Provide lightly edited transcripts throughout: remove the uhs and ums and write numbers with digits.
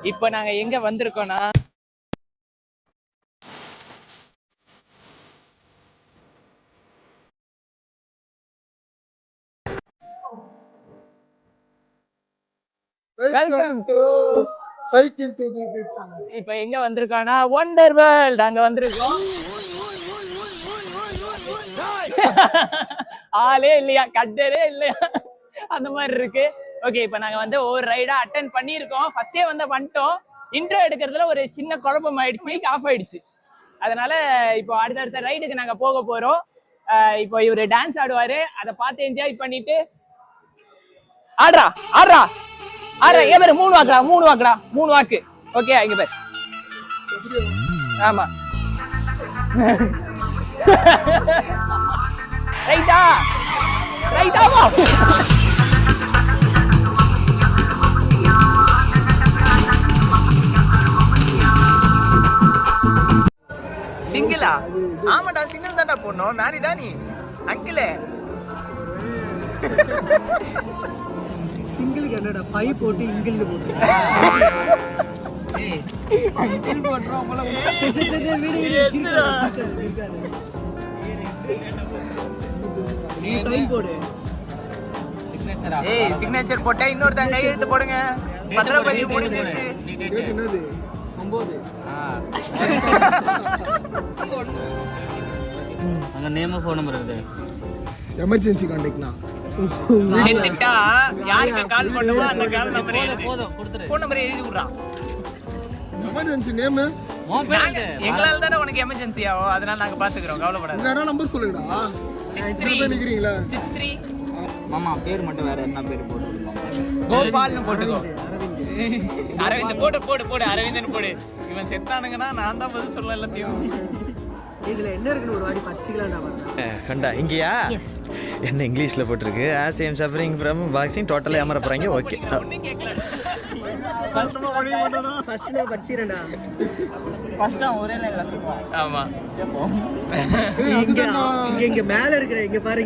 இப்போ நாங்க எங்க வந்திருக்கோம்னா welcome to cycle YouTube channel. இப்போ எங்க வந்திருக்கோம்னா ஒண்டர் வேர்ல்ட் அங்க வந்திருக்கோம். ஆளே இல்லையா, கட்டரே இல்லையா, அந்த மாதிரி இருக்கு. ஓகே, இப்போ நாங்க வந்து ஒவ்வொரு ரைடா அட்டென்ட் பண்ணியிருக்கோம். ஃபர்ஸ்டே வந்துட்டோம். இன்ட்ரோ எடுக்கிறதுல ஒரு சின்ன குழப்பம் ஆயிடுச்சு, ஆஃப் ஆயிடுச்சு. அதனால இப்போ அடுத்தடுத்த ரைடுக்கு நாங்க போக போறோம். இப்போ இவரு டான்ஸ் ஆடுவாரு, அதை பார்த்து என்ஜாய் பண்ணிட்டு ஆடுறா ஆடுறா ஆடுறா ஏன் பேரு 3 வாக்குடா 3 வாக்கு. ஓகே, இங்க பேர் ஆமா ரைட்டா ரைட்டாவா சிங்கிளா? ஆமாடா, சிங்கிள் தான்டா போடணும். மேரிடா நீ அங்கிளே? சிங்கிளுக்கு என்னடா 5 போட்டு இங்கிள் போட்டு அங்கிள் போடுறோம் போல. நீ சைன் போடு. ஏய், சிக்னேச்சர் போட்டா இன்னொருத்தங்க கை எடுத்து போடுங்க. பத்திரப்பதிவு முடிஞ்சிருச்சு. என்னது 9 அங்க நேம் ஃபோன் நம்பர் இருக்குது. எமர்ஜென்சி கான்டாக்ட்னா செத்துட்டா யாருக்கு கால் பண்ணுவோ அந்த கால் நம்பர் எழுதி போதும் கொடுத்துரு. ஃபோன் நம்பர் எழுதி விடுறான். எமர்ஜென்சி நேம் எங்களால தானே உனக்கு எமர்ஜென்சி ஆகும், அதனால நாங்க பாத்துக்கிறோம், கவலைப்படாத. உங்க நம்பர் சொல்லுங்கடா. 63 நிக்கிறீங்களா? 63 மாமா பேர் மட்டும் வேற என்ன பேர் போட்டுருக்கோம்? கோபால்னு போட்டுக்கோ. அரவிந்த் போடு போடு போடு, அரவிந்தன் போடு. இவன் செத்தானுங்கன்னா நான் தான் பதில் சொல்ல எல்லாத்தையும். இதுல என்ன இருக்குன்னு ஒரு வாடி பச்சிக்கலாம்டா. கண்டா இங்கயா? என்ன இங்கிலீஷ்ல போட்டிருக்கு? As I am suffering from boxing டோட்டலா ஏமாற போறாங்க. ஓகே, ஒண்ணும் கேட்கல. ஃபர்ஸ்ட் நான் பச்சிரேன்டா. ஃபர்ஸ்ட் நான் ஒரே லைன்ல சொல்றேன். ஆமா, இங்க மேல இருக்கிற இங்க பாரு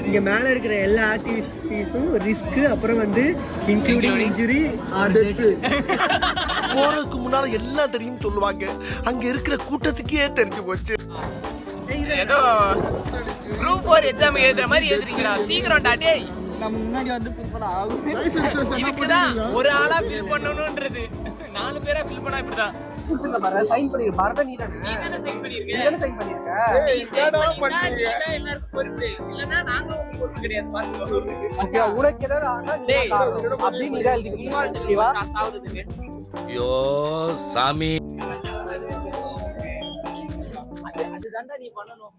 இங்க மேல இருக்கிற எல்லா ஆக்டிவிட்டீஸும் ரிஸ்க், அப்புறம் வந்து இன்க்ளூடிங் இன்ஜுரி ஆர் டெத். போறதுக்கு முன்னால எல்லாம் தெரியும் சொல்லுவாங்க, அங்க இருக்கிற கூட்டத்துக்கே தெரிஞ்சு போச்சு. ஏதோ குரூப் 4 எக்ஸாம் எழுதுற மாதிரி எழுதுறீங்களா? சீக்கிரம்டா டேய். நம்ம முன்னாடி வந்து ப்ரிப்பேர் ஆகும். இதுக்குதான் ஒரு ஆளா ஃபில் பண்ணணும்ன்றது. 4 பேரா ஃபில் பண்ணா இப்படிதான். சைன் பண்ணிரு. பரத நீ தானே சைன் பண்ணிருக்க. நீ தானே சைன் பண்ணிருக்க. எல்லாரும் பொறுப்பு. இல்லனா நாங்க உங்களுக்கு பொறுப்பு கிடையாது. பாத்துக்கோ. உனக்கு ஏதாவது ஆனா நீ அப்படி நீ தான் எழுதிக்கணும். ஓகேவா? ஐயோ சாமி, அதுதான்டா நீ பண்ணணும்.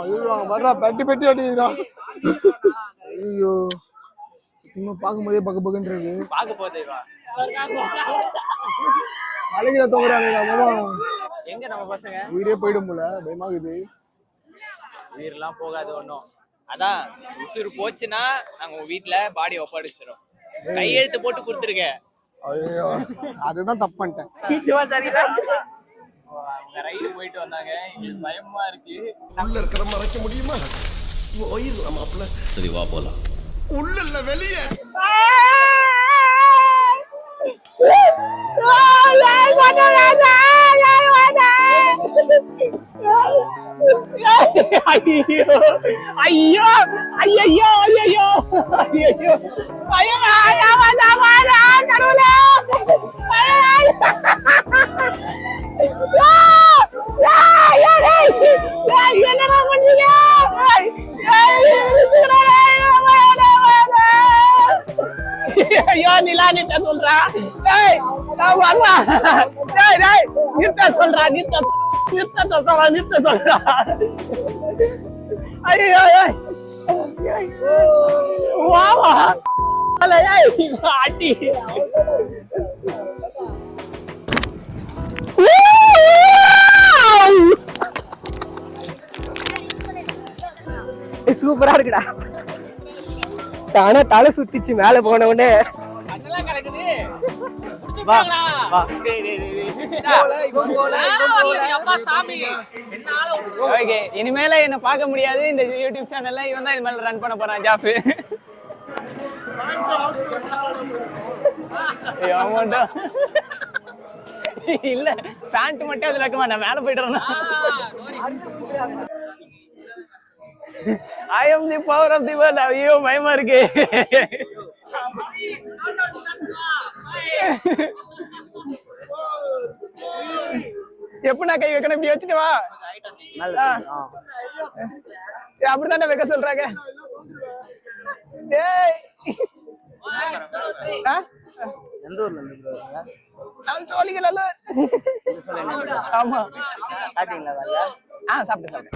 ஐயோ வர்றா பெட்டி அடிக்கிறான். ஐயோ இன்னும் பார்க்கும்போதே பகபகன்றது. பார்க்க போதேவா அழகில தோங்குறாங்க மாமா. எங்க நம்ம பசங்க உயிரே போயிடும் போல, பயமாகுது. உயிரெல்லாம் போகாது ஒன்றும். அதான் உசுறு போச்சுன்னா நாங்க உங்க வீட்டுல பாடி ஒப்படைச்சிடும். கையெழுத்து போட்டு கொடுத்துருக்க. ஐயோ அதுதான் தப்பு பண்ணிட்டேன். அவங்க ரைடு போயிட்டு வந்தாங்க, எங்களுக்கு பயமா இருக்கு. உள்ள இருக்கிற மறைக்க முடியுமா? போயிடலாம் மாப்பிள்ள. சரி வா போலாம். உள்ள இல்ல வெளியே. ஐயோ ஐயோ ஐயோ ஐயோ ஐயோ என்னடா பண்ணீங்க? ஐயோ நிலா நிறுத்த சொல்றா. நிறுத்த சொல்றா. நிறுத்த சொல்றா. ஐயோ வாவா அடி. சூப்பரா இருக்குடா. ஆனா தலை சுத்திச்சு மேல போன உடனே. இனிமேல என்ன பார்க்க முடியாது இந்த யூடியூப் சேனல்ல. இவன் தான் இது மேல ரன் பண்ண போறான் ஜாப். ஆமாண்டா இல்ல பேண்ட் மட்டும் அதுல இருக்குமா நான் மேல போயிடுறேன் I am the power of the world. ஐயோ பயமா இருக்கு எப்ப நான் கை வைக்கணும் இப்படி வச்சுட்டு வா அப்படித்தானே வைக்க சொல்றாங்க டேய் எந்த ஊர்ல இருந்து நான் சோழிகள் ஆமா சாப்பிட்டீங்களா வரல சாப்பிட்டேன்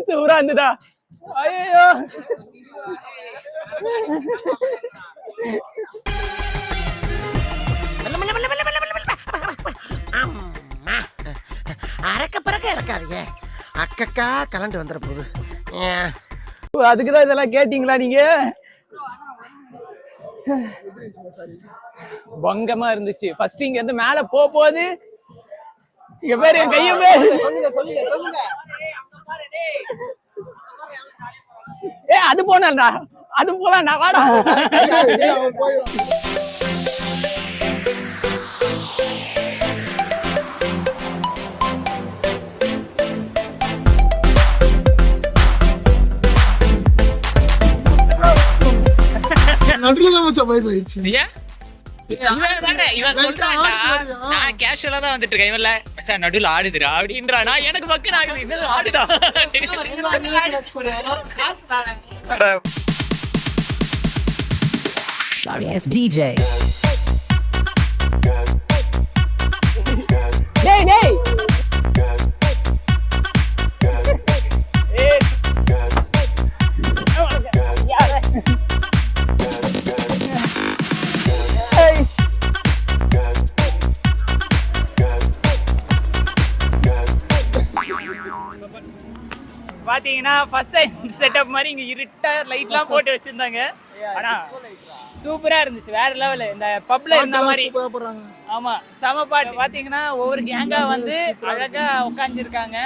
சூரா இருந்துடா ஐயோ அறக்க பறக்க இறக்காதீங்க அக்கக்கா கலண்டு வந்துட போகுது அதுக்குதான் இதெல்லாம் கேட்டீங்களா நீங்க பங்கமா இருந்துச்சு ஃபர்ஸ்ட் இங்க இருந்து மேல போகுது இங்க பேரு என் கைய பேரு அது போனா அது போலாம் நான் வாடா நடுல மச்சான் பை போயிடுச்சு நான் கேஷுவலா தான் வந்துட்டு இருக்கேன் இவன்ல மச்சான் நடுவுல ஆடுதுடா அப்படின்றானா எனக்கு பக்கு ஆகுது இன்னும் ஆடுதா Sorry, it's DJ. டேய் டேய் பாத்தீங்கன்னா ஃபர்ஸ்ட் செட்டப் மாதிரி இங்க இருட்டா லைட்லாம் போட்டு வச்சிருந்தாங்க ஆனா சூப்பரா இருந்துச்சு வேற லெவல் இந்த பப்ல இருந்த மாதிரி ஆமா சம பாட்டு பாத்தீங்கன்னா ஒவ்வொரு கேங்கா வந்து அழகா உட்கார்ந்திருக்காங்க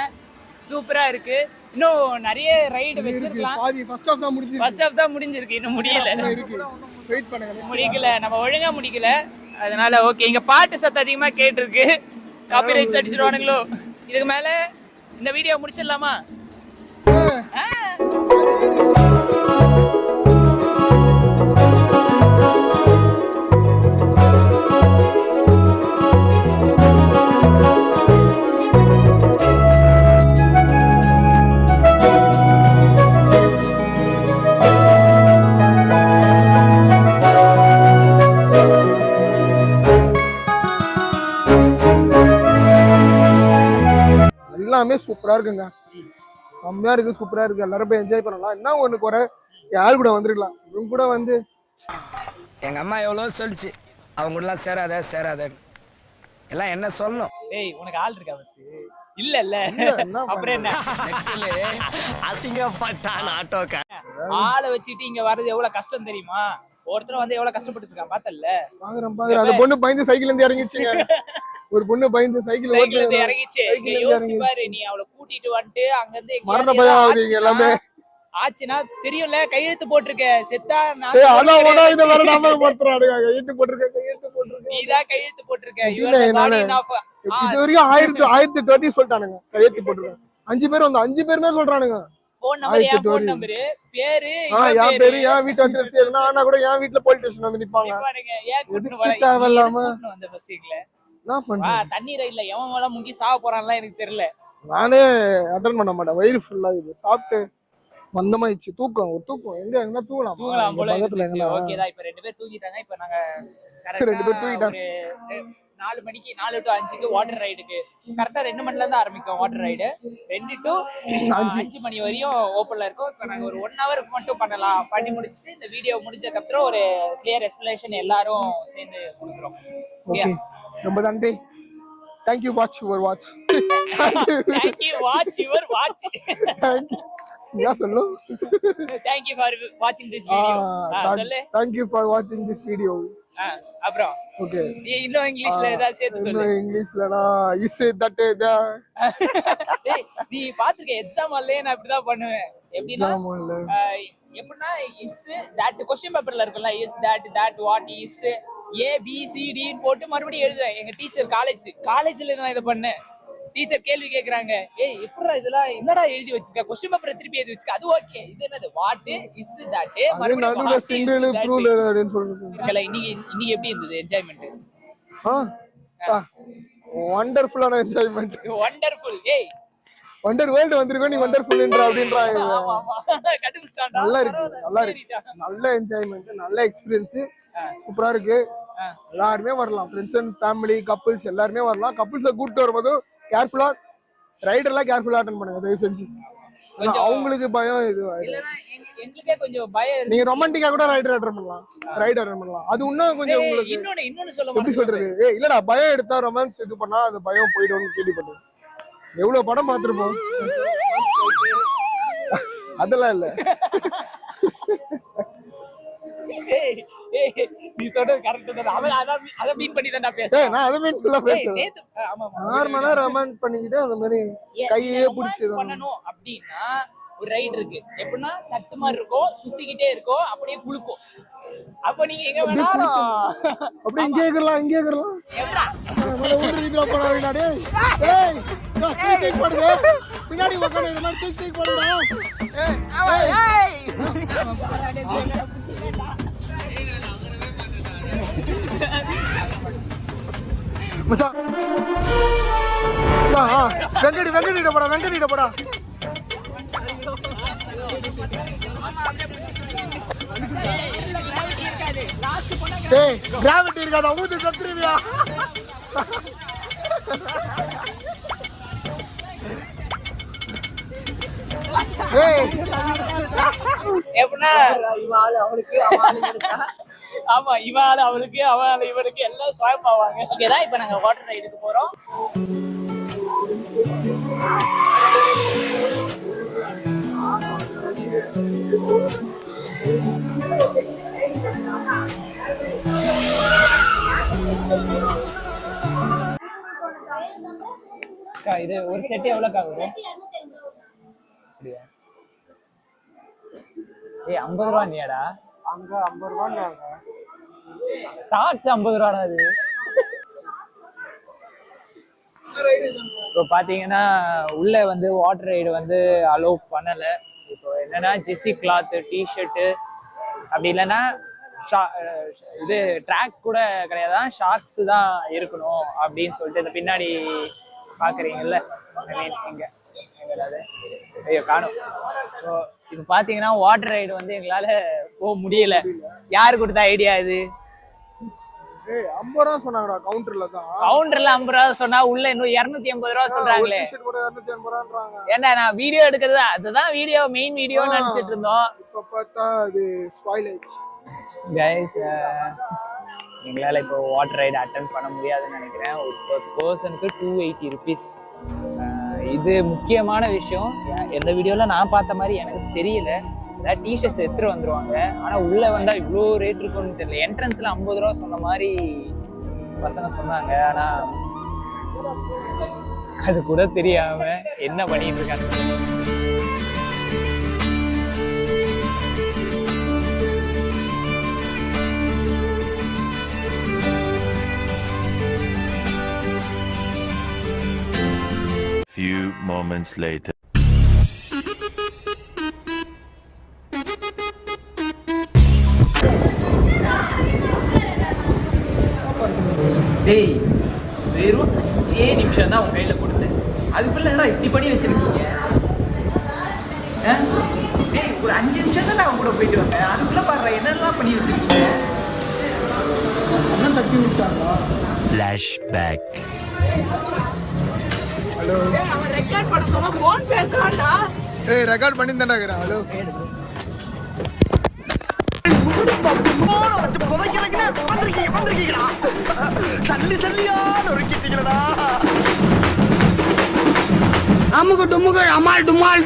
சூப்பரா இருக்கு இன்னும் நிறைய ரைடு வச்சிருக்கலாம் ஃபர்ஸ்ட் ஆஃப் தான் முடிஞ்சிருக்கு இன்னும் முடியல நம்ம ஒழுங்கா முடிக்கல அதனால ஓகே இங்க பாட்டு சத்தம் அதிகமா கேட்டிருக்கு காப்பிரைட்ஸ் அடிச்சிடுவானுங்களோ இதுக்கு மேல இந்த வீடியோ முடிச்சிடலாமா எல்லாமே சூப்பரா இருக்குங்க செம்மையா இருக்கு சூப்பரா இருக்கு எல்லாரும் போய் என்ஜாய் பண்ணலாம் என்ன ஒண்ணு குறை யாரு கூட வந்துருக்கலாம் இவங்க கூட வந்து எங்க அம்மா எவ்வளவு சொல்லிச்சு அவங்க கூட எல்லாம் சேராத எல்லாம் என்ன சொல்லணும் ஏய் உனக்கு ஆள் இருக்கா ஃபர்ஸ்ட் இல்ல அப்புறம் என்ன அசிங்கப்பட்டான் ஆட்டோக்கா ஆளை வச்சுட்டு இங்க வர்றது எவ்வளவு கஷ்டம் தெரியுமா ஒருத்தர் வந்து எவ்வளவு கஷ்டப்பட்டு இருக்கான் பார்த்தல்ல பாக்குறேன் அந்த பொண்ணு பயந்து சைக்கிள் இருந்து இறங்கிச்சுங்க ஒரு பொண்ணு பயந்து சைக்கிள் இருந்து இறங்கிச்சு யோசிச்சு பாரு நீ அவளை கூட்டிட்டு வந்துட்டு அங்க இருந்து மரண பயம் ஆகுது எல்லாமே ஆச்சுன்னா தெரியும்ல கையெழுத்து போட்டிருக்க செத்தா நீதான் கையெழுத்து போட்டிருக்க இது வரைக்கும் 1030 சொல்லிட்டானுங்க கையெழுத்து போட்டிருக்கேன் 5 பேர் வந்து 5 பேருமே சொல்றானுங்க போன் நம்பரு பேரு என் பேரு என் வீட்டு அட்ரஸ் எதுனா ஆனா கூட என் வீட்டுல போலீஸ் ஸ்டேஷன் வந்து நிப்பாங்க தேவையில்லாம என்ன பண்ற தண்ணி ரயில்ல எவன் மேல முங்கி சாவ போறான்லாம் எனக்கு தெரியல நானே அட்டன் பண்ண மாட்டேன் வயிறு ஃபுல்லா இது சாப்பிட்டு மந்தமாயிடுச்சு தூக்கம் எங்க தூங்கலாம் போல ஓகேதான் இப்ப 2 பேர் தூங்கிட்டாங்க இப்ப நாங்க 2 பேர் தூங்கிட்டாங்க 4 மணிக்கு 4 to 5க்கு வாட்டர் ரைடுக்கு கரெக்டா 2 மணில இருந்து ஆரம்பிக்கும் வாட்டர் ரைடு 2 to 5 மணி வரையும் ஓபன்ல இருக்கும் இப்ப நாங்க ஒரு 1 hour மட்டும் பண்ணி முடிச்சிட்டு இந்த வீடியோ முடிஞ்சதுக்கு அப்புறம் ஒரு கிளியர் எக்ஸ்பிளனேஷன் எல்லாரும் சேர்ந்து கொடுக்குறோம் ஓகே ரொம்ப நன்றி Thank you watch your watch Thank you watch your watch ஏன் சொல்லும் Thank you for watching this video. சொல்லு. Thank you for watching this video. அப்புறம் Okay. நீ இன்னும் இங்கிலீஷ்ல ஏதாவது சேர்த்து சொல்லு. இங்கிலீஷ்லனா இஸ் தட் ஏய் நீ பாத்துக்க எக்ஸாம் ஹால்லே நான் இப்படி தான் பண்ணுவேன். எப்படின்னா எப்படின்னா இஸ் தட் क्वेश्चन பேப்பர்ல இருக்குல்ல is that what is A B C D போட்டு மறுபடியும் எழுதுவேன். எங்க டீச்சர் காலேஜ்ல நான் இத பண்ணேன். டீச்சர் கேள்வி கேக்குறாங்க, ஏய் எப்படிடா இதெல்லாம் என்னடா எழுதி வச்சிருக்க क्वेश्चन பேப்பரை திருப்பி எழுதி வச்சிருக்க. அது ஓகே, இது என்னது வாட் இஸ் தட் மறுபடியும் சிங்கிள் ப்ளூரல் அப்படினு சொல்றது. இன்னைக்கு எப்படி இருந்தது என்ஜாய்மென்ட்? வண்டர்ஃபுல்லான என்ஜாய்மென்ட். வண்டர்ஃபுல். ஏய் வண்டர் வேர்ல்ட் வந்திருக்கோம், நீ வண்டர்ஃபுல்ன்ற அப்படின்றாங்க. நல்லா இருக்கு, நல்ல என்ஜாய்மெண்ட், நல்ல எக்ஸ்பீரியன்ஸ், சூப்பரா இருக்கு. எல்லாருமே வரலாம், ஃப்ரெண்ட்ஸ் அண்ட் ஃபேமிலி, கப்பிள்ஸ் எல்லாருமே வரலாம். கப்பிள்ஸை கூப்பிட்டு வரும்போது கேர்ஃபுல்லா ரைடர்லாம் கேர்ஃபுல்லா அட்டெண்ட் பண்ணுங்க தயவு செஞ்சு. அவங்களுக்கு பயம் இது எங்களுக்கே கொஞ்சம் பயம். நீங்க ரொமான்டிக்கா கூட ரைடர் அட்டெண்ட் பண்ணலாம். அது இன்னும் கொஞ்சம் உங்களுக்கு இன்னொன்னு சொல்ல எப்படி சொல்றது, இல்லடா பயம் எடுத்தா ரொமான்ஸ் இது பண்ணா அந்த பயம் போயிடும்னு கேள்விப்பட்டேன். எவ்வளவு படம் பார்த்திருப்போம், அதெல்லாம் இல்ல. நீ சொல்றது கரெக்ட் தான். அவன் அத மீன் பண்ணி தான் பேசுறேன். நான் அத மீன் பண்ணல பேசுறேன். ஆமா நார்மலா ரொமான்ஸ் பண்ணிக்கிட்டு அந்த மாதிரி கையே பிடிச்சு பண்ணனும் அப்படினா ஒரு ரைட் இருக்கு. எப்படின்னா தட்டு மாதிரி இருக்கும், சுத்திக்கிட்டே இருக்கும், அப்படியே குளுக்கும். அப்ப நீங்க எங்க வேணாலும் அப்படியே இங்கே இருக்கலாம். எவ்வளா நம்ம ஊர் ரீதில போறாங்க. டேய் டேய் போடுங்க, பின்னாடி உட்கார்ந்து இந்த மாதிரி டீக் போடுடா. ஏய் மச்சான் வெங்கடிட போடா. டேய் கிராவிட்டி இருக்காதா, ஊத்து கத்துறியா? ஏய் எப்படின்னா ஆமா இவாள் அவளுக்கு அவள் இவருக்கு எல்லாம் ஸ்வாப் ஆவாங்க. ஓகேதான், இப்ப நாங்க வாட்டர் ரைடுக்கு போறோம். இது ஒரு செட் எவ்வளவு ஆகுது? ஏய் 50 ரூபா நீடா? அங்க 50 ரூபாய்ங்க. சாக்ஸ் 50 ரூபாடா அது. இப்போ பாத்தீங்கன்னா உள்ள வந்து வாட்டர் ரைடு வந்து அலோவ் பண்ணல. இப்போ என்னன்னா ஜெர்சி கிளாத், டிஷர்ட்டு, அப்படி இல்லைன்னா இது ட்ராக் கூட கிடையாதான், ஷார்ட்ஸ் தான் இருக்கணும் அப்படின்னு சொல்லிட்டு இந்த பின்னாடி பாக்குறீங்கல்ல, ஐ மீன் இங்க ஐயோ காணும். ஸோ இது பாத்தீங்கன்னா வாட்டர் ரைடு வந்து எங்களால போக முடியல. யாரு கொடுத்த ஐடியா இது? 50 ரூபா சொன்னாங்கடா கவுண்டர்ல தான். கவுண்டர்ல 50 ரூபா சொன்னா உள்ள இன்னும் 280 ரூபா சொல்றாங்களே. ஏன்டா நான் வீடியோ எடுக்கிறது அதுதான் வீடியோ, மெயின் வீடியோ நினைச்சிட்டு இருந்தோம். இப்ப பார்த்தா அது ஸ்பாயிலேஜ். கைஸ் எங்களால இப்போ வாட்டர் ரைடு அட்டெண்ட் பண்ண முடியாதுன்னு நினைக்கிறேன். ஒரு பர்சனுக்கு 280 rupees. இது முக்கியமான விஷயம். எந்த வீடியோல நான் பார்த்த மாதிரி எனக்கு தெரியல. ஏதாவது டிஷர்ட்ஸ் எடுத்துட்டு வந்துருவாங்க, ஆனா உள்ள வந்தா இவ்வளோ ரேட் இருக்கும்னு தெரியல. என்ட்ரன்ஸ்ல 50 ரூபா சொன்ன மாதிரி பசங்க சொன்னாங்க, ஆனா அது கூட தெரியாம என்ன பண்ணிட்டு இருக்காங்க. Few moments later. டேய் வெறும் 5 நிமிஷம் தான் உங்க கையில கொடுத்தேன், அதுக்குள்ள என்னடா இப்படி பண்ணி வச்சிருக்கீங்க? டேய் ஒரு 5 நிமிஷம் தான் நான் கூட போயிட்டு வந்தேன், அதுக்குள்ள பாரு என்னெல்லாம் பண்ணி வச்சிருக்கீங்க. அண்ணன் தட்டி விட்டாங்க. Flashback. ஹலோ அவன் ரெக்கார்ட் பண்ண சொன்னா போன் பேசுறான்டா. ஏய் ரெக்கார்ட் பண்ணி தான்டா இருக்கேன். ஹலோ அமுக்கு டுமுக்கு அமால் டுமால்.